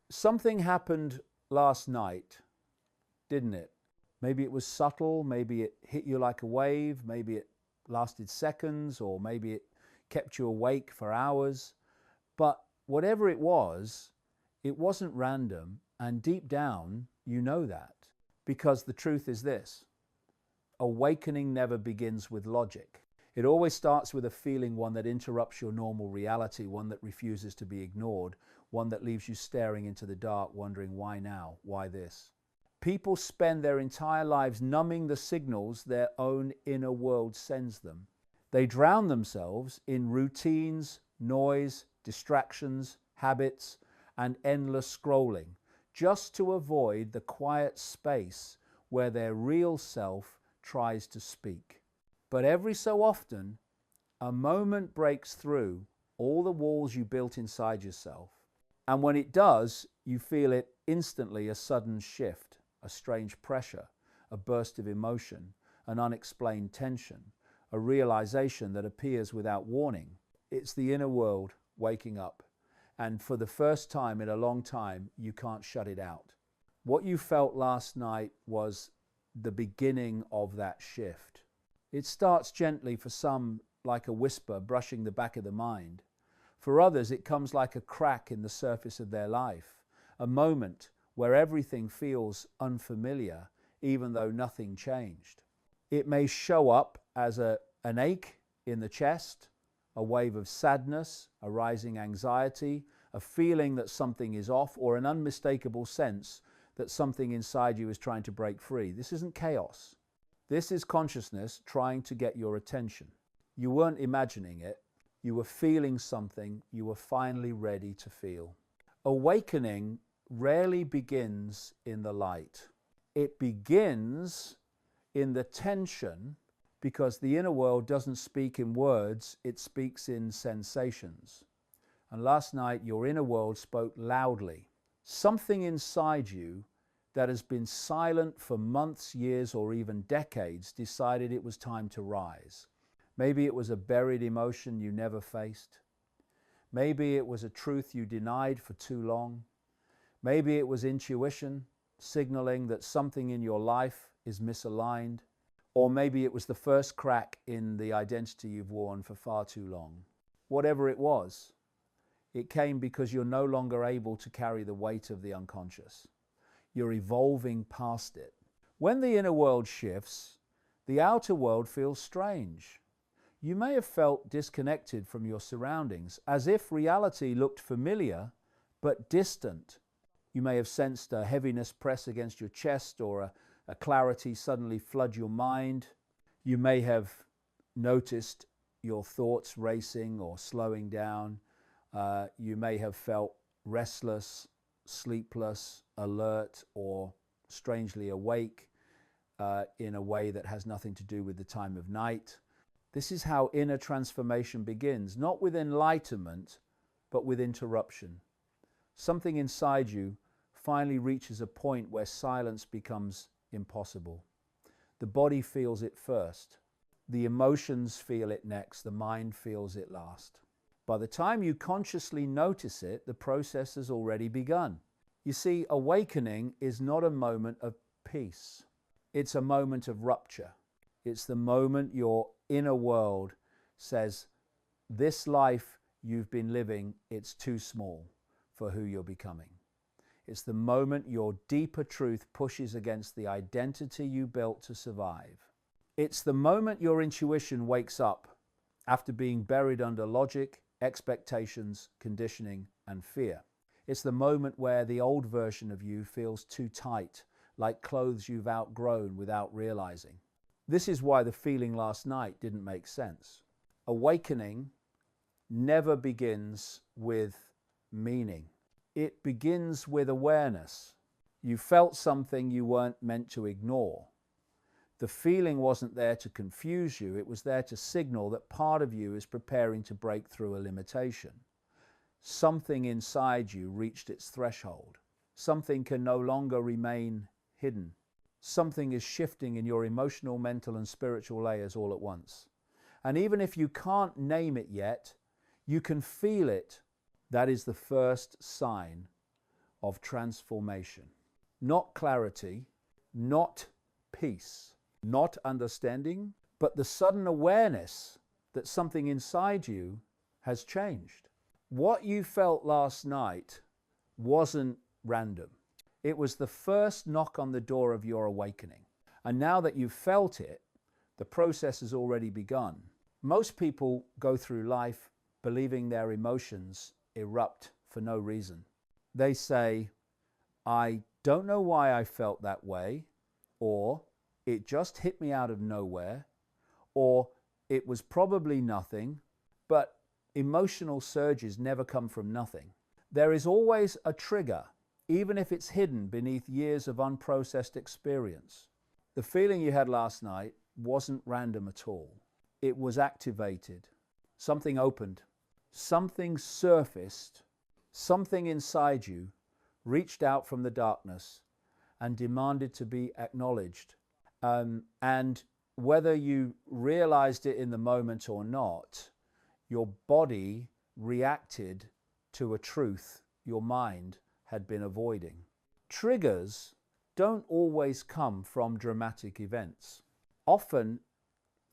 Something happened last night, didn't it? Maybe it was subtle, maybe it hit you like a wave, maybe it lasted seconds, or maybe it kept you awake for hours. But whatever it wasn't random, and deep down, you know that. Because the truth is this: awakening never begins with logic. It always starts with a feeling, one that interrupts your normal reality, one that refuses to be ignored, one that leaves you staring into the dark, wondering why now, why this. People spend their entire lives numbing the signals their own inner world sends them. They drown themselves in routines, noise, distractions, habits, and endless scrolling, just to avoid the quiet space where their real self tries to speak. But every so often, a moment breaks through all the walls you built inside yourself. And when it does, you feel it instantly: a sudden shift, a strange pressure, a burst of emotion, an unexplained tension, a realization that appears without warning. It's the inner world waking up. And for the first time in a long time, you can't shut it out. What you felt last night was the beginning of that shift. It starts gently for some, like a whisper brushing the back of the mind. For others, it comes like a crack in the surface of their life, a moment where everything feels unfamiliar, even though nothing changed. It may show up as an ache in the chest, a wave of sadness, a rising anxiety, a feeling that something is off, or an unmistakable sense that something inside you is trying to break free. This isn't chaos. This is consciousness trying to get your attention. You weren't imagining it. You were feeling something you were finally ready to feel. Awakening rarely begins in the light. It begins in the tension, because the inner world doesn't speak in words, it speaks in sensations. And last night, your inner world spoke loudly. Something inside you that has been silent for months, years, or even decades decided it was time to rise. Maybe it was a buried emotion you never faced. Maybe it was a truth you denied for too long. Maybe it was intuition signaling that something in your life is misaligned. Or maybe it was the first crack in the identity you've worn for far too long. Whatever it was, it came because you're no longer able to carry the weight of the unconscious. You're evolving past it. When the inner world shifts, the outer world feels strange. You may have felt disconnected from your surroundings, as if reality looked familiar but distant. You may have sensed a heaviness press against your chest, or a clarity suddenly flood your mind. You may have noticed your thoughts racing or slowing down. You may have felt restless, sleepless, alert, or strangely awake in a way that has nothing to do with the time of night. This is how inner transformation begins, not with enlightenment, but with interruption. Something inside you finally reaches a point where silence becomes impossible. The body feels it first. The emotions feel it next. The mind feels it last. By the time you consciously notice it, the process has already begun. You see, awakening is not a moment of peace. It's a moment of rupture. It's the moment your inner world says, this life you've been living, it's too small for who you're becoming. It's the moment your deeper truth pushes against the identity you built to survive. It's the moment your intuition wakes up after being buried under logic, expectations, conditioning, and fear. It's the moment where the old version of you feels too tight, like clothes you've outgrown without realizing. This is why the feeling last night didn't make sense. Awakening never begins with meaning. It begins with awareness. You felt something you weren't meant to ignore. The feeling wasn't there to confuse you. It was there to signal that part of you is preparing to break through a limitation. Something inside you reached its threshold. Something can no longer remain hidden. Something is shifting in your emotional, mental, and spiritual layers all at once. And even if you can't name it yet, you can feel it. That is the first sign of transformation. Not clarity, not peace, not understanding, but the sudden awareness that something inside you has changed. What you felt last night wasn't random. It was the first knock on the door of your awakening. And now that you've felt it, the process has already begun. Most people go through life believing their emotions erupt for no reason. They say, I don't know why I felt that way, or it just hit me out of nowhere, or it was probably nothing, but emotional surges never come from nothing. There is always a trigger, even if it's hidden beneath years of unprocessed experience. The feeling you had last night wasn't random at all. It was activated. Something opened. Something surfaced. Something inside you reached out from the darkness and demanded to be acknowledged. And whether you realized it in the moment or not, your body reacted to a truth your mind had been avoiding. Triggers don't always come from dramatic events. Often,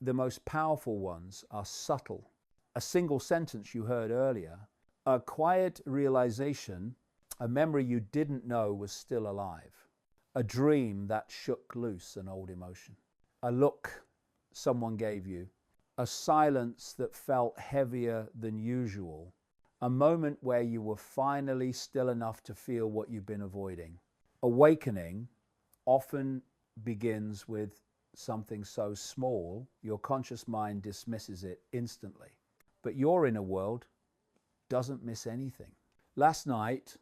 the most powerful ones are subtle. A single sentence you heard earlier, a quiet realization, a memory you didn't know was still alive, a dream that shook loose an old emotion, a look someone gave you, a silence that felt heavier than usual, a moment where you were finally still enough to feel what you've been avoiding. Awakening often begins with something so small, your conscious mind dismisses it instantly. But your inner world doesn't miss anything. Last night,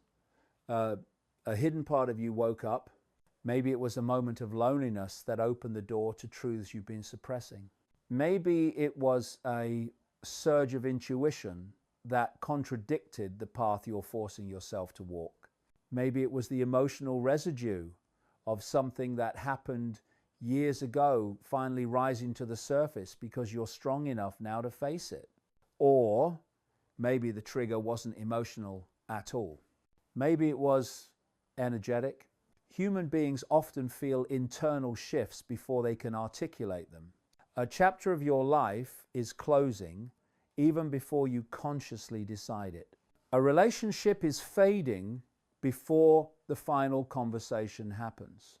a hidden part of you woke up. Maybe it was a moment of loneliness that opened the door to truths you've been suppressing. Maybe it was a surge of intuition that contradicted the path you're forcing yourself to walk. Maybe it was the emotional residue of something that happened years ago finally rising to the surface because you're strong enough now to face it. Or maybe the trigger wasn't emotional at all. Maybe it was energetic. Human beings often feel internal shifts before they can articulate them. A chapter of your life is closing even before you consciously decide it. A relationship is fading before the final conversation happens.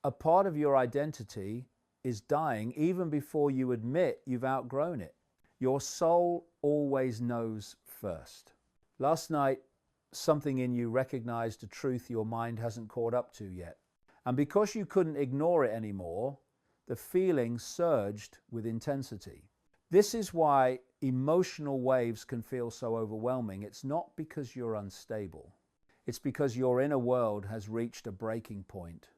A part of your identity is dying even before you admit you've outgrown it. Your soul always knows first. Last night, something in you recognized a truth your mind hasn't caught up to yet. And because you couldn't ignore it anymore, the feeling surged with intensity. This is why emotional waves can feel so overwhelming. It's not because you're unstable. It's because your inner world has reached a breaking point.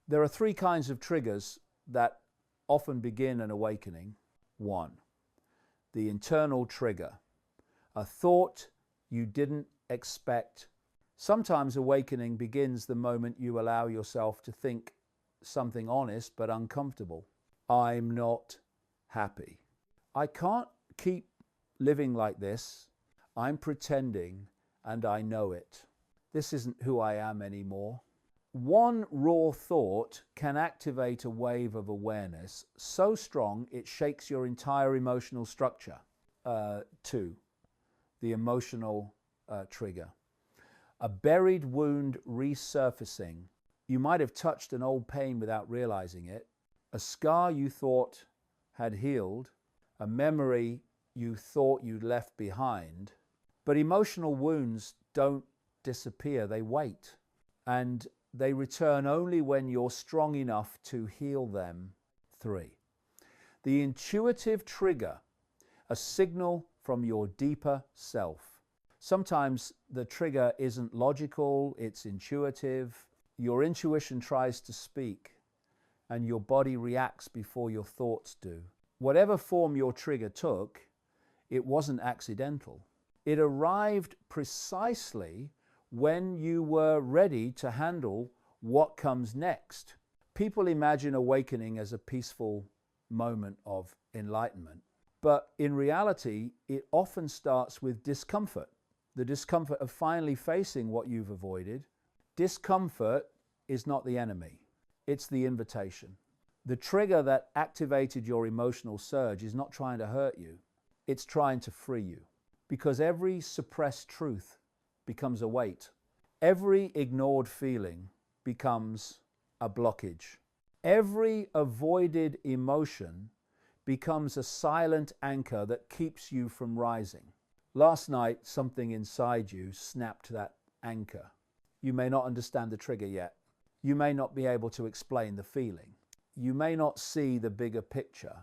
There are three kinds of triggers that often begin an awakening. One, the internal trigger, a thought you didn't expect. Sometimes awakening begins the moment you allow yourself to think something honest but uncomfortable. I'm not happy. I can't keep living like this. I'm pretending and I know it. This isn't who I am anymore. One raw thought can activate a wave of awareness so strong it shakes your entire emotional structure. Two, the emotional trigger. A buried wound resurfacing. You might have touched an old pain without realizing it, a scar you thought had healed, a memory you thought you'd left behind. But emotional wounds don't disappear, they wait. And they return only when you're strong enough to heal them. Three, the intuitive trigger, a signal from your deeper self. Sometimes the trigger isn't logical, it's intuitive. Your intuition tries to speak, and your body reacts before your thoughts do. Whatever form your trigger took, it wasn't accidental. It arrived precisely when you were ready to handle what comes next. People imagine awakening as a peaceful moment of enlightenment, but in reality, it often starts with discomfort. The discomfort of finally facing what you've avoided, Discomfort is not the enemy. It's the invitation. The trigger that activated your emotional surge is not trying to hurt you. It's trying to free you. Because every suppressed truth becomes a weight. Every ignored feeling becomes a blockage. Every avoided emotion becomes a silent anchor that keeps you from rising. Last night, something inside you snapped that anchor. You may not understand the trigger yet. You may not be able to explain the feeling. You may not see the bigger picture.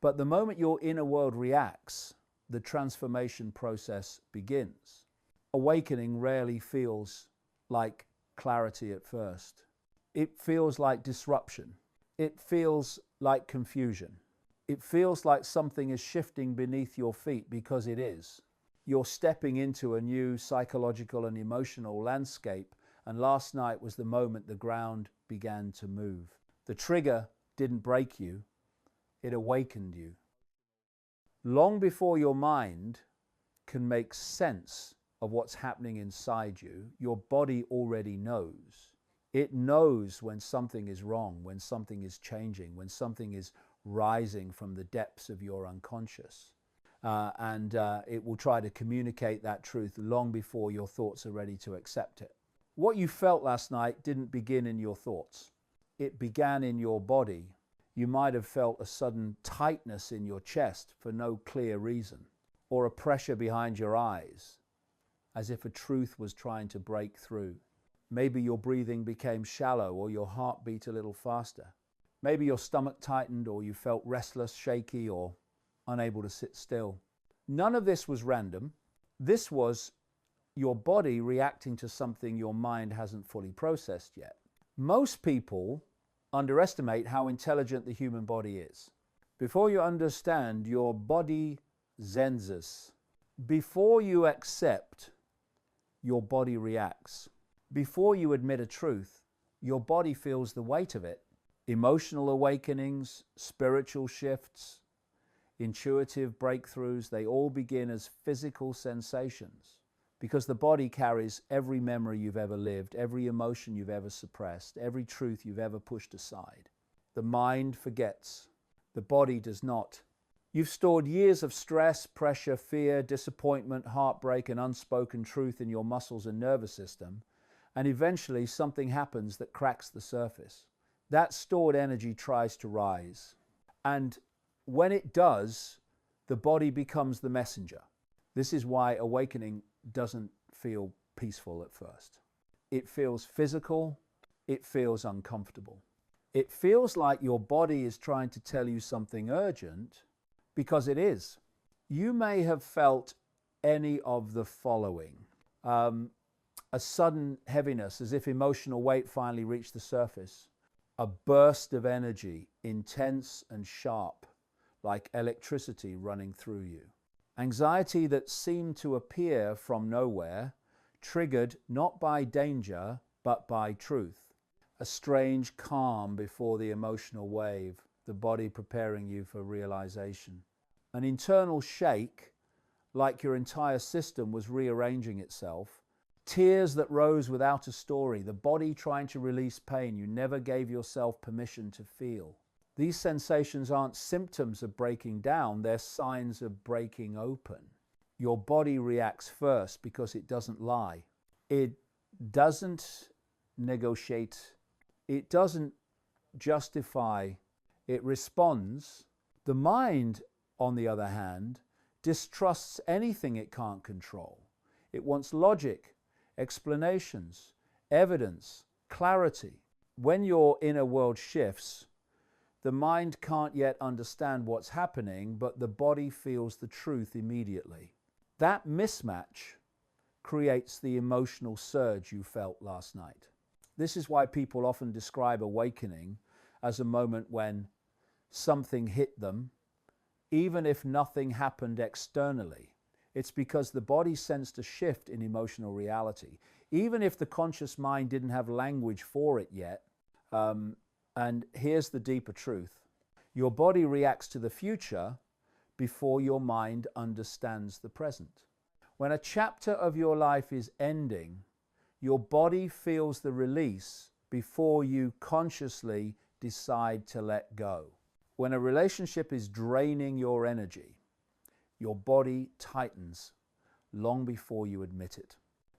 But the moment your inner world reacts, the transformation process begins. Awakening rarely feels like clarity at first. It feels like disruption. It feels like confusion. It feels like something is shifting beneath your feet, because it is. You're stepping into a new psychological and emotional landscape, and last night was the moment the ground began to move. The trigger didn't break you, it awakened you. Long before your mind can make sense of what's happening inside you, your body already knows. It knows when something is wrong, when something is changing, when something is rising from the depths of your unconscious. And it will try to communicate that truth long before your thoughts are ready to accept it. What you felt last night didn't begin in your thoughts. It began in your body. You might have felt a sudden tightness in your chest for no clear reason, or a pressure behind your eyes, as if a truth was trying to break through. Maybe your breathing became shallow, or your heart beat a little faster. Maybe your stomach tightened, or you felt restless, shaky, or unable to sit still. None of this was random. This was your body reacting to something your mind hasn't fully processed yet. Most people underestimate how intelligent the human body is. Before you understand your body senses, before you accept, your body reacts. Before you admit a truth, your body feels the weight of it. Emotional awakenings, spiritual shifts, intuitive breakthroughs, they all begin as physical sensations, because the body carries every memory you've ever lived, every emotion you've ever suppressed, every truth you've ever pushed aside. The mind forgets. The body does not. You've stored years of stress, pressure, fear, disappointment, heartbreak, and unspoken truth in your muscles and nervous system, and eventually something happens that cracks the surface. That stored energy tries to rise. And when it does, the body becomes the messenger. This is why awakening doesn't feel peaceful at first. It feels physical. It feels uncomfortable. It feels like your body is trying to tell you something urgent, because it is. You may have felt any of the following. A sudden heaviness, as if emotional weight finally reached the surface. A burst of energy, intense and sharp, like electricity running through you. Anxiety that seemed to appear from nowhere, triggered not by danger, but by truth. A strange calm before the emotional wave, the body preparing you for realization. An internal shake, like your entire system was rearranging itself. Tears that rose without a story, the body trying to release pain you never gave yourself permission to feel. These sensations aren't symptoms of breaking down, they're signs of breaking open. Your body reacts first because it doesn't lie. It doesn't negotiate. It doesn't justify. It responds. The mind, on the other hand, distrusts anything it can't control. It wants logic, explanations, evidence, clarity. When your inner world shifts, the mind can't yet understand what's happening, but the body feels the truth immediately. That mismatch creates the emotional surge you felt last night. This is why people often describe awakening as a moment when something hit them, even if nothing happened externally. It's because the body sensed a shift in emotional reality, even if the conscious mind didn't have language for it yet. And here's the deeper truth. Your body reacts to the future before your mind understands the present. When a chapter of your life is ending, Your body feels the release before you consciously decide to let go. When a relationship is draining your energy, your body tightens long before you admit it.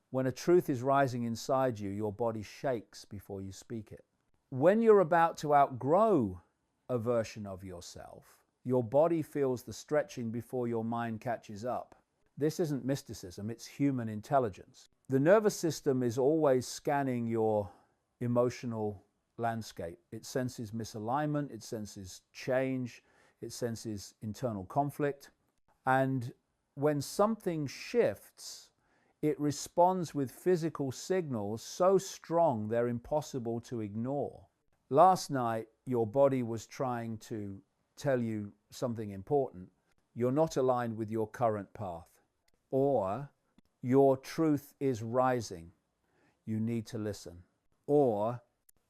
When a truth is rising inside you, your body shakes before you speak it. When you're about to outgrow a version of yourself, your body feels the stretching before your mind catches up. This isn't mysticism, it's human intelligence. The nervous system is always scanning your emotional landscape. It senses misalignment, it senses change, it senses internal conflict. And when something shifts, it responds with physical signals so strong they're impossible to ignore. Last night, your body was trying to tell you something important. You're not aligned with your current path, or your truth is rising. You need to listen. Or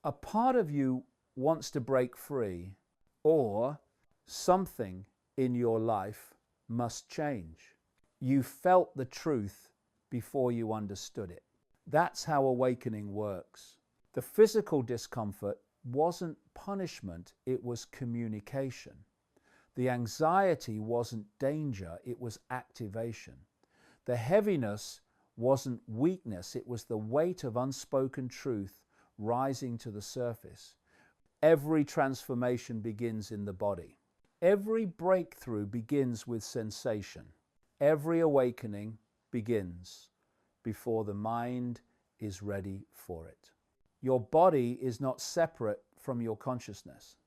a part of you wants to break free, or something in your life must change. You felt the truth before you understood it. That's how awakening works. The physical discomfort wasn't punishment, it was communication. The anxiety wasn't danger, it was activation. The heaviness wasn't weakness, it was the weight of unspoken truth rising to the surface. Every transformation begins in the body. Every breakthrough begins with sensation. Every awakening begins before the mind is ready for it. Your body is not separate from your consciousness.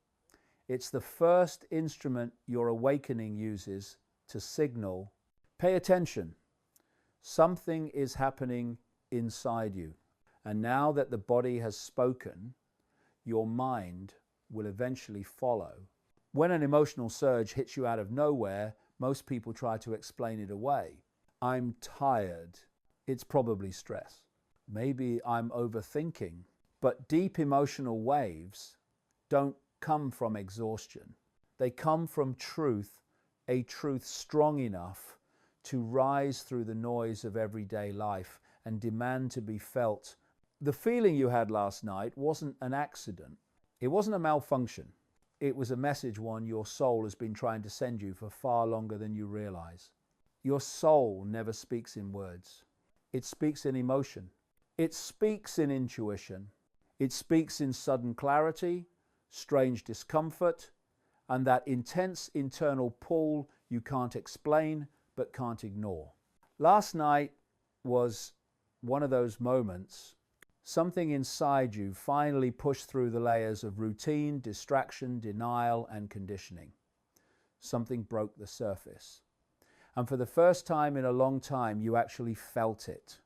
It's the first instrument your awakening uses to signal, pay attention. Something is happening inside you. And now that the body has spoken, your mind will eventually follow. When an emotional surge hits you out of nowhere, most people try to explain it away. I'm tired. It's probably stress. Maybe I'm overthinking. But deep emotional waves don't come from exhaustion. They come from truth, a truth strong enough to rise through the noise of everyday life and demand to be felt. The feeling you had last night wasn't an accident. It wasn't a malfunction. It was a message one your soul has been trying to send you for far longer than you realize. Your soul never speaks in words. It speaks in emotion. It speaks in intuition. It speaks in sudden clarity, strange discomfort, and that intense internal pull you can't explain but can't ignore. Last night was one of those moments. Something inside you finally pushed through the layers of routine, distraction, denial, and conditioning. Something broke the surface. And for the first time in a long time, you actually felt it.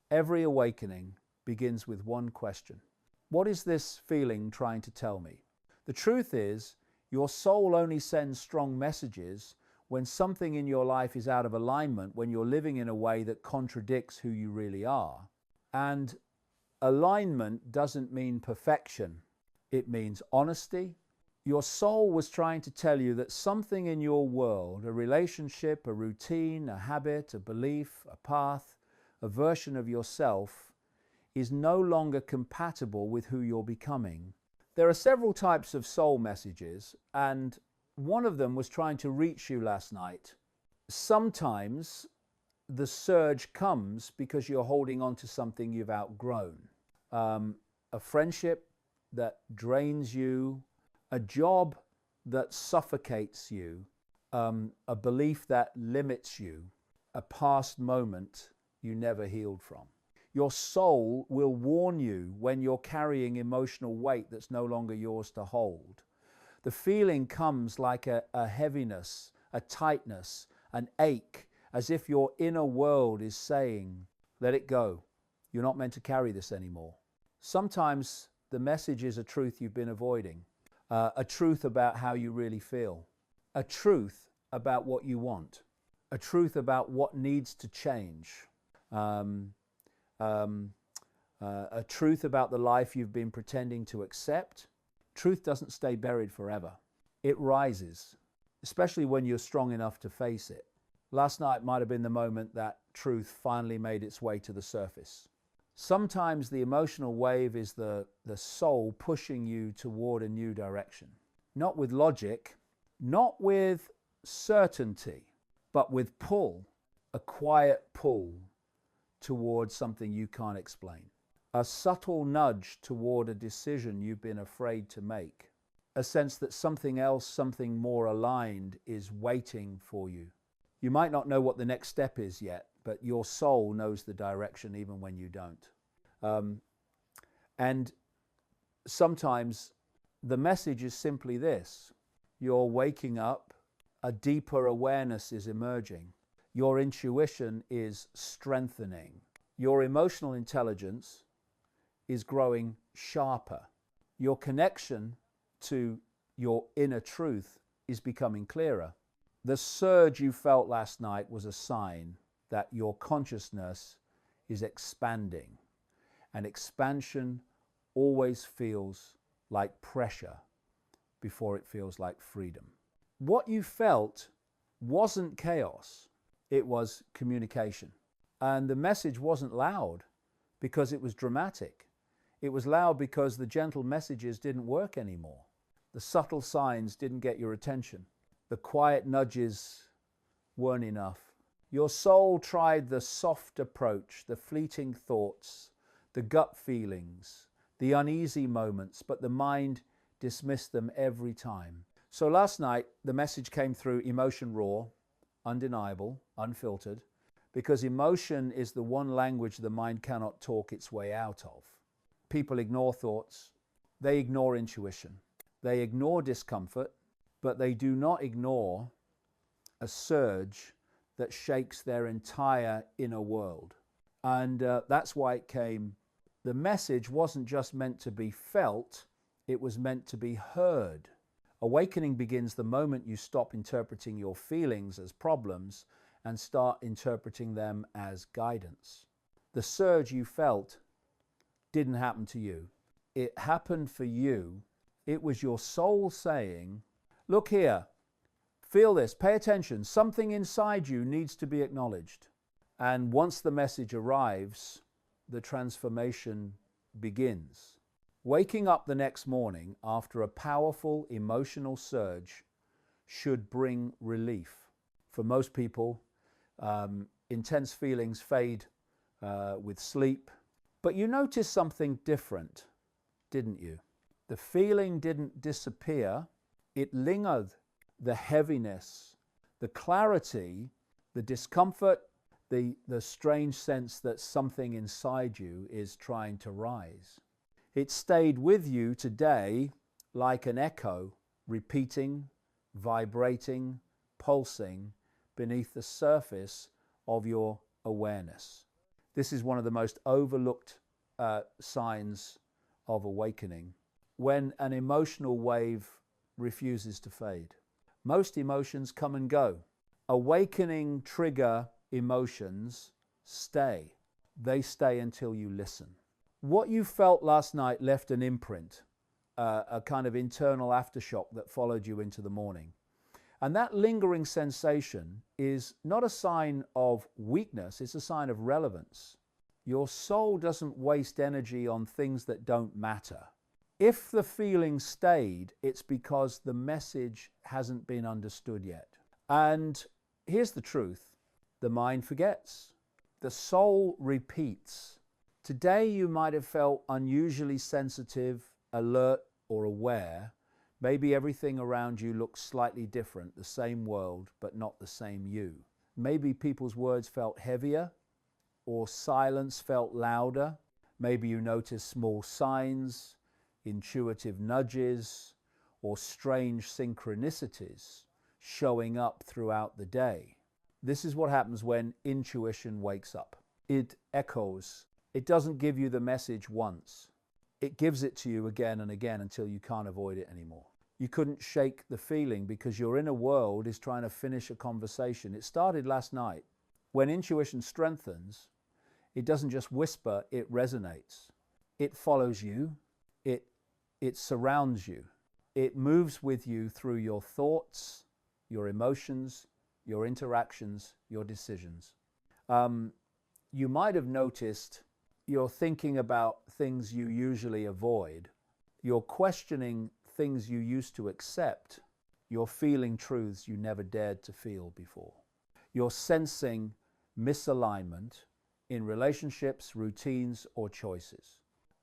Every awakening begins with one question. What is this feeling trying to tell me? The truth is, your soul only sends strong messages when something in your life is out of alignment, when you're living in a way that contradicts who you really are. And alignment doesn't mean perfection. It means honesty. Your soul was trying to tell you that something in your world, a relationship, a routine, a habit, a belief, a path, a version of yourself, is no longer compatible with who you're becoming. There are several types of soul messages, and one of them was trying to reach you last night. Sometimes the surge comes because you're holding on to something you've outgrown. A friendship that drains you, a job that suffocates you, a belief that limits you, a past moment you never healed from. Your soul will warn you when you're carrying emotional weight that's no longer yours to hold. The feeling comes like a heaviness, a tightness, an ache, as if your inner world is saying, let it go. You're not meant to carry this anymore. Sometimes the message is a truth you've been avoiding, a truth about how you really feel, a truth about what you want, a truth about what needs to change, a truth about the life you've been pretending to accept. Truth doesn't stay buried forever. It rises, especially when you're strong enough to face it. Last night might have been the moment that truth finally made its way to the surface. Sometimes the emotional wave is the soul pushing you toward a new direction. Not with logic, not with certainty, but with pull, a quiet pull towards something you can't explain. A subtle nudge toward a decision you've been afraid to make. A sense that something else, something more aligned, is waiting for you. You might not know what the next step is yet, but your soul knows the direction even when you don't. And sometimes the message is simply this: you're waking up, a deeper awareness is emerging, your intuition is strengthening, your emotional intelligence is growing sharper, your connection to your inner truth is becoming clearer. The surge you felt last night was a sign that your consciousness is expanding, and expansion always feels like pressure before it feels like freedom. What you felt wasn't chaos, it was communication. And the message wasn't loud because it was dramatic. It was loud because the gentle messages didn't work anymore. The subtle signs didn't get your attention. The quiet nudges weren't enough. Your soul tried the soft approach, the fleeting thoughts, the gut feelings, the uneasy moments, but the mind dismissed them every time. So last night, the message came through emotion raw, undeniable, unfiltered, because emotion is the one language the mind cannot talk its way out of. People ignore thoughts, they ignore intuition, they ignore discomfort, but they do not ignore a surge that shakes their entire inner world. And that's why it came. The message wasn't just meant to be felt, it was meant to be heard. Awakening begins the moment you stop interpreting your feelings as problems and start interpreting them as guidance. The surge you felt didn't happen to you. It happened for you. It was your soul saying, look here, feel this, pay attention. Something inside you needs to be acknowledged. And once the message arrives, the transformation begins. Waking up the next morning after a powerful emotional surge should bring relief. For most people, intense feelings fade with sleep. But you noticed something different, didn't you? The feeling didn't disappear. It lingered. The heaviness, the clarity, the discomfort, the strange sense that something inside you is trying to rise. It stayed with you today like an echo, repeating, vibrating, pulsing beneath the surface of your awareness. This is one of the most overlooked signs of awakening, when an emotional wave refuses to fade. Most emotions come and go. Awakening trigger emotions stay. They stay until you listen. What you felt last night left an imprint, a kind of internal aftershock that followed you into the morning. And that lingering sensation is not a sign of weakness, it's a sign of relevance. Your soul doesn't waste energy on things that don't matter. If the feeling stayed, it's because the message hasn't been understood yet. And here's the truth: the mind forgets, the soul repeats. Today you might have felt unusually sensitive, alert, or aware. Maybe everything around you looks slightly different, the same world, but not the same you. Maybe people's words felt heavier, or silence felt louder. Maybe you noticed small signs, intuitive nudges, or strange synchronicities showing up throughout the day. This is what happens when intuition wakes up. It echoes. It doesn't give you the message once. It gives it to you again and again until you can't avoid it anymore. You couldn't shake the feeling because your inner world is trying to finish a conversation. It started last night. When intuition strengthens, it doesn't just whisper, it resonates. It follows you. It surrounds you. It moves with you through your thoughts, your emotions, your interactions, your decisions. You might have noticed You're thinking about things you usually avoid. You're questioning things you used to accept. You're feeling truths you never dared to feel before. You're sensing misalignment in relationships, routines, or choices.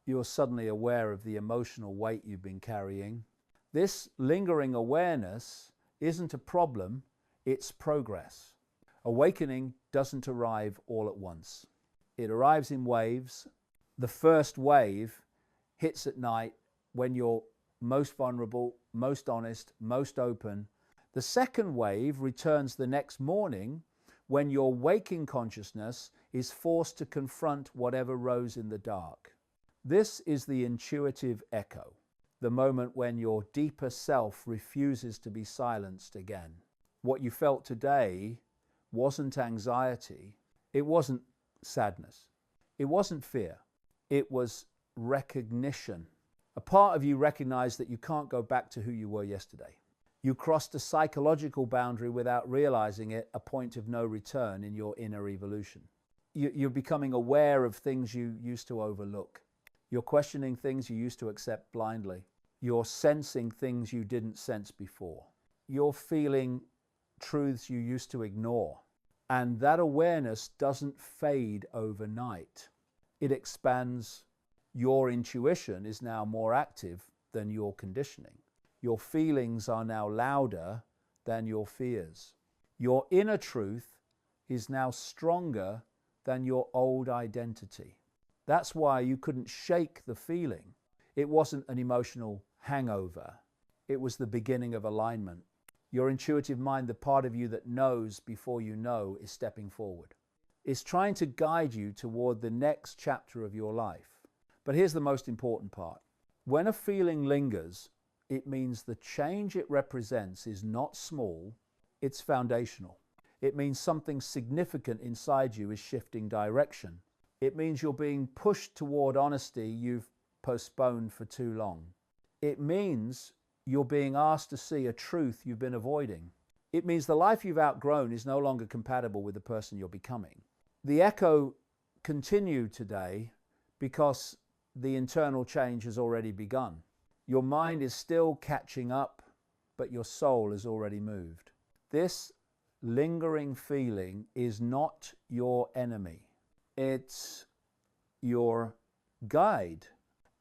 You're suddenly aware of the emotional weight you've been carrying. This lingering awareness isn't a problem, it's progress. Awakening doesn't arrive all at once. It arrives in waves. The first wave hits at night when you're most vulnerable, most honest, most open. The second wave returns the next morning when your waking consciousness is forced to confront whatever rose in the dark. This is the intuitive echo, the moment when your deeper self refuses to be silenced again. What you felt today wasn't anxiety, it wasn't sadness, it wasn't fear, it was recognition. A part of you recognized that you can't go back to who you were yesterday. You crossed a psychological boundary without realizing it, a point of no return in your inner evolution. You're becoming aware of things you used to overlook. You're questioning things you used to accept blindly. You're sensing things you didn't sense before. You're feeling truths you used to ignore. And that awareness doesn't fade overnight. It expands. Your intuition is now more active than your conditioning. Your feelings are now louder than your fears. Your inner truth is now stronger than your old identity. That's why you couldn't shake the feeling. It wasn't an emotional hangover. It was the beginning of alignment. Your intuitive mind, the part of you that knows before you know, is stepping forward. It's trying to guide you toward the next chapter of your life. But here's the most important part. When a feeling lingers, it means the change it represents is not small, it's foundational. It means something significant inside you is shifting direction. It means you're being pushed toward honesty you've postponed for too long. It means you're being asked to see a truth you've been avoiding. It means the life you've outgrown is no longer compatible with the person you're becoming. The echo continued today because the internal change has already begun. Your mind is still catching up, but your soul has already moved. This lingering feeling is not your enemy. It's your guide.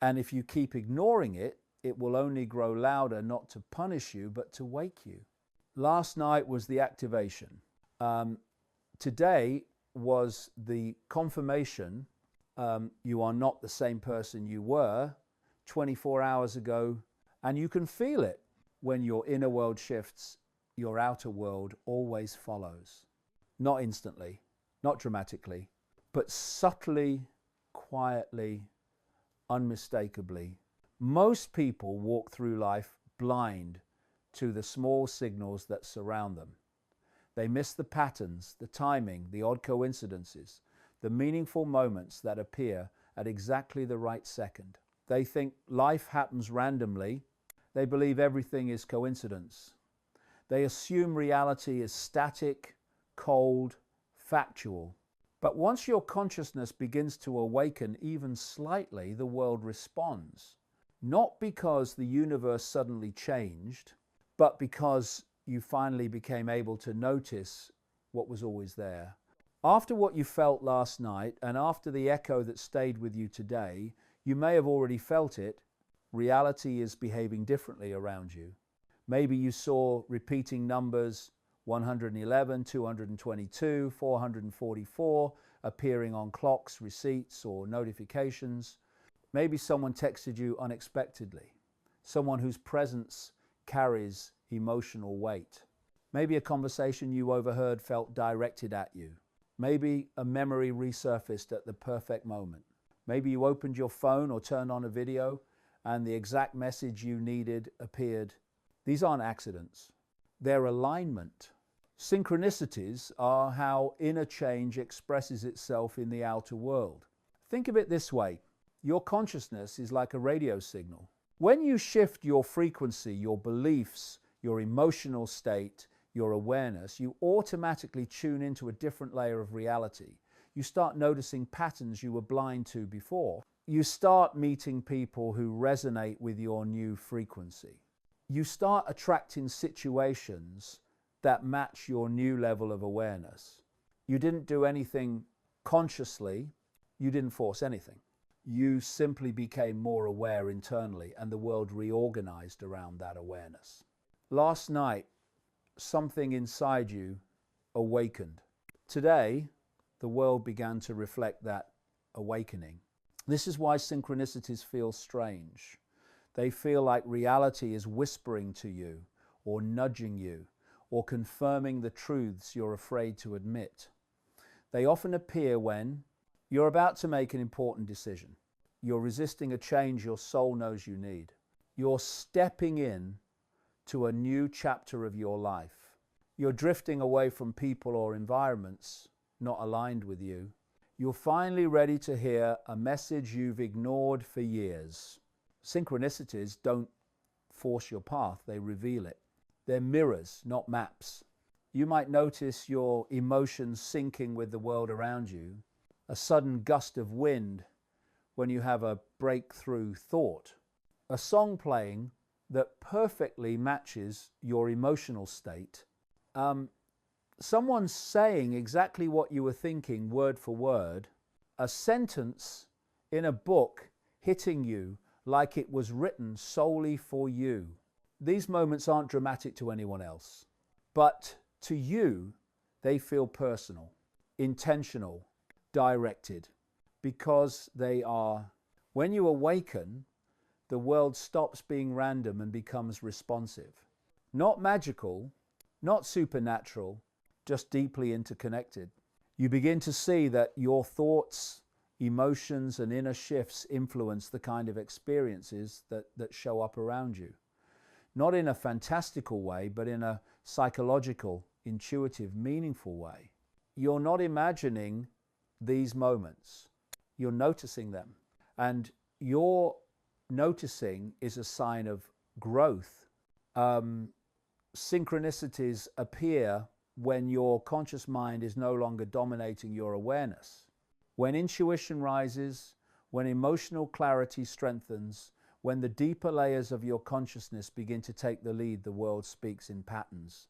And if you keep ignoring it, it will only grow louder, not to punish you, but to wake you. Last night was the activation. Today was the confirmation you are not the same person you were 24 hours ago, and you can feel it. When your inner world shifts, your outer world always follows. Not instantly, not dramatically, but subtly, quietly, unmistakably. Most people walk through life blind to the small signals that surround them. They miss the patterns, the timing, the odd coincidences, the meaningful moments that appear at exactly the right second. They think life happens randomly. They believe everything is coincidence. They assume reality is static, cold, factual. But once your consciousness begins to awaken even slightly, the world responds. Not because the universe suddenly changed, but because you finally became able to notice what was always there. After what you felt last night, and after the echo that stayed with you today, you may have already felt it. Reality is behaving differently around you. Maybe you saw repeating numbers 111, 222, 444 appearing on clocks, receipts, or notifications. Maybe someone texted you unexpectedly, someone whose presence carries emotional weight. Maybe a conversation you overheard felt directed at you. Maybe a memory resurfaced at the perfect moment. Maybe you opened your phone or turned on a video and the exact message you needed appeared. These aren't accidents. They're alignment. Synchronicities are how inner change expresses itself in the outer world. Think of it this way. Your consciousness is like a radio signal. When you shift your frequency, your beliefs, your emotional state, your awareness, you automatically tune into a different layer of reality. You start noticing patterns you were blind to before. You start meeting people who resonate with your new frequency. You start attracting situations that match your new level of awareness. You didn't do anything consciously. You didn't force anything. You simply became more aware internally, and the world reorganized around that awareness. Last night, something inside you awakened. Today, the world began to reflect that awakening. This is why synchronicities feel strange. They feel like reality is whispering to you, or nudging you, or confirming the truths you're afraid to admit. They often appear when you're about to make an important decision. You're resisting a change your soul knows you need. You're stepping in to a new chapter of your life. You're drifting away from people or environments not aligned with you. You're finally ready to hear a message you've ignored for years. Synchronicities don't force your path, they reveal it. They're mirrors, not maps. You might notice your emotions syncing with the world around you, a sudden gust of wind when you have a breakthrough thought, a song playing that perfectly matches your emotional state, someone saying exactly what you were thinking word for word, a sentence in a book hitting you like it was written solely for you. These moments aren't dramatic to anyone else, but to you, they feel personal, intentional, directed, because they are. When you awaken, the world stops being random and becomes responsive. Not magical, not supernatural, just deeply interconnected. You begin to see that your thoughts, emotions, and inner shifts influence the kind of experiences that show up around you. Not in a fantastical way, but in a psychological, intuitive, meaningful way. You're not imagining these moments. You're noticing them. And your noticing is a sign of growth. Synchronicities appear when your conscious mind is no longer dominating your awareness. When intuition rises, when emotional clarity strengthens, when the deeper layers of your consciousness begin to take the lead, the world speaks in patterns.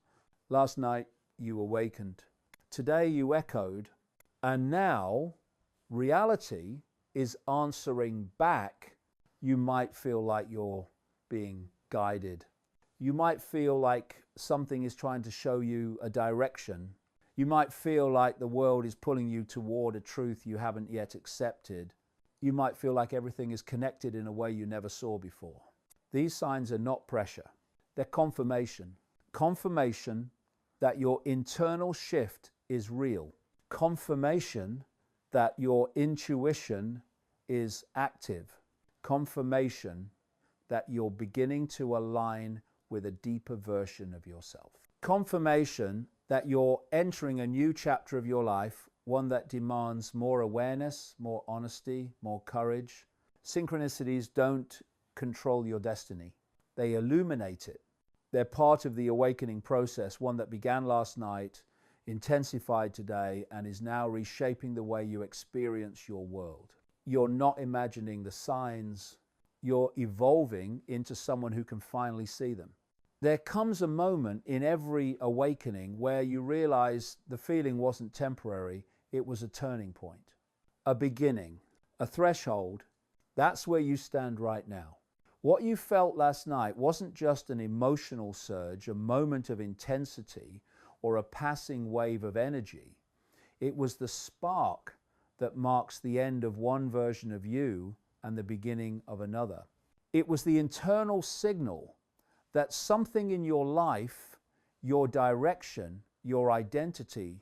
Last night, you awakened. Today, you echoed. And now, reality is answering back. You might feel like you're being guided. You might feel like something is trying to show you a direction. You might feel like the world is pulling you toward a truth you haven't yet accepted. You might feel like everything is connected in a way you never saw before. These signs are not pressure. They're confirmation. Confirmation that your internal shift is real. Confirmation that your intuition is active. Confirmation that you're beginning to align with a deeper version of yourself. Confirmation that you're entering a new chapter of your life, one that demands more awareness, more honesty, more courage. Synchronicities don't control your destiny. They illuminate it. They're part of the awakening process, one that began last night, intensified today, and is now reshaping the way you experience your world. You're not imagining the signs. You're evolving into someone who can finally see them. There comes a moment in every awakening where you realize the feeling wasn't temporary, it was a turning point, a beginning, a threshold. That's where you stand right now. What you felt last night wasn't just an emotional surge, a moment of intensity, or a passing wave of energy. It was the spark that marks the end of one version of you and the beginning of another. It was the internal signal that something in your life, your direction, your identity,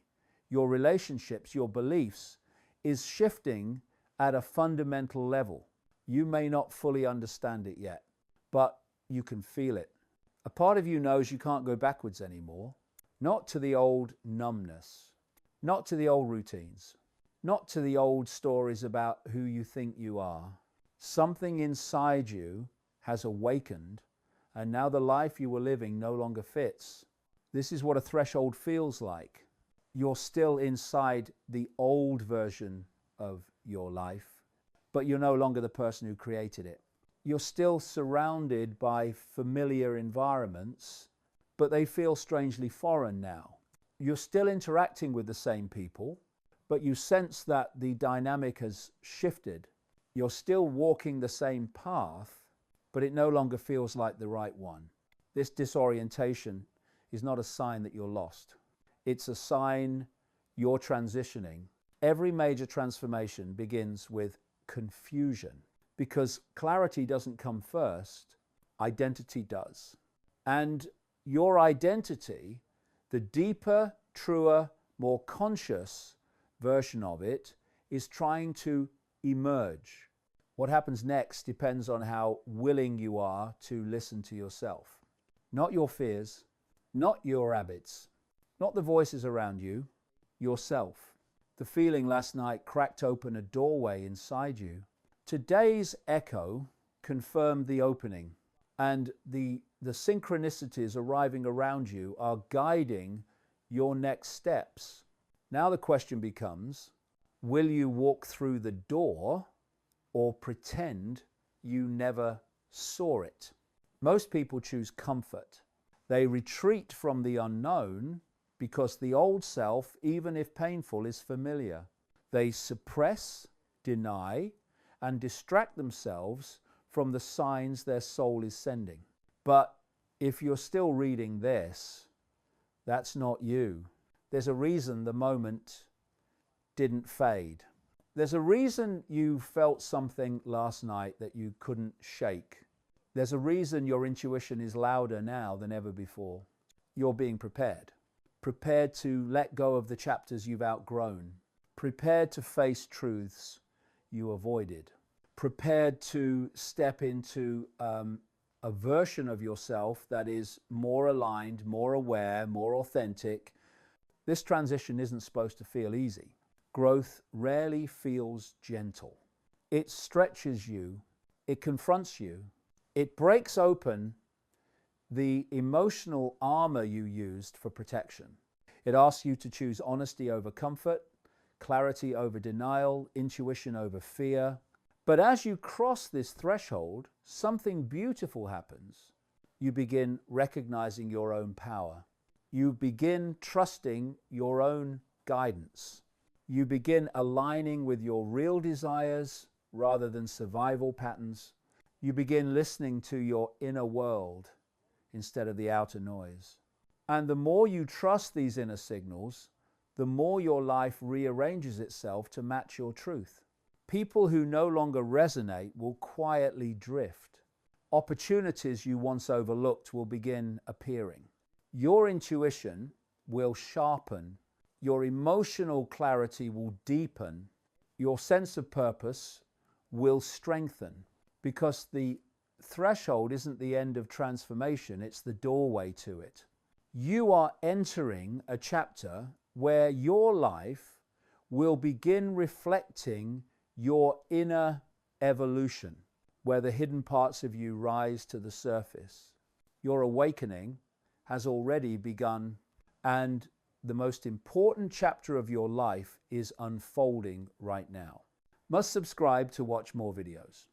your relationships, your beliefs is shifting at a fundamental level. You may not fully understand it yet, but you can feel it. A part of you knows you can't go backwards anymore, not to the old numbness, not to the old routines, not to the old stories about who you think you are. Something inside you has awakened, and now the life you were living no longer fits. This is what a threshold feels like. You're still inside the old version of your life, but you're no longer the person who created it. You're still surrounded by familiar environments, but they feel strangely foreign now. You're still interacting with the same people, but you sense that the dynamic has shifted. You're still walking the same path, but it no longer feels like the right one. This disorientation is not a sign that you're lost. It's a sign you're transitioning. Every major transformation begins with confusion, because clarity doesn't come first, identity does. And your identity, the deeper, truer, more conscious version of it, is trying to emerge. What happens next depends on how willing you are to listen to yourself. Not your fears, not your habits, not the voices around you, yourself. The feeling last night cracked open a doorway inside you. Today's echo confirmed the opening, and the synchronicities arriving around you are guiding your next steps. Now the question becomes, will you walk through the door or pretend you never saw it? Most people choose comfort. They retreat from the unknown because the old self, even if painful, is familiar. They suppress, deny, and distract themselves from the signs their soul is sending. But if you're still reading this, that's not you. There's a reason the moment didn't fade. There's a reason you felt something last night that you couldn't shake. There's a reason your intuition is louder now than ever before. You're being prepared. Prepared to let go of the chapters you've outgrown. Prepared to face truths you avoided. Prepared to step into a version of yourself that is more aligned, more aware, more authentic. This transition isn't supposed to feel easy. Growth rarely feels gentle. It stretches you, it confronts you, it breaks open the emotional armor you used for protection. It asks you to choose honesty over comfort, clarity over denial, intuition over fear. But as you cross this threshold, something beautiful happens. You begin recognizing your own power. You begin trusting your own guidance. You begin aligning with your real desires rather than survival patterns. You begin listening to your inner world instead of the outer noise. And the more you trust these inner signals, the more your life rearranges itself to match your truth. People who no longer resonate will quietly drift. Opportunities you once overlooked will begin appearing. Your intuition will sharpen. Your emotional clarity will deepen. Your sense of purpose will strengthen, because the threshold isn't the end of transformation, it's the doorway to it. You are entering a chapter where your life will begin reflecting your inner evolution, where the hidden parts of you rise to the surface. Your awakening has already begun, and the most important chapter of your life is unfolding right now. Must subscribe to watch more videos.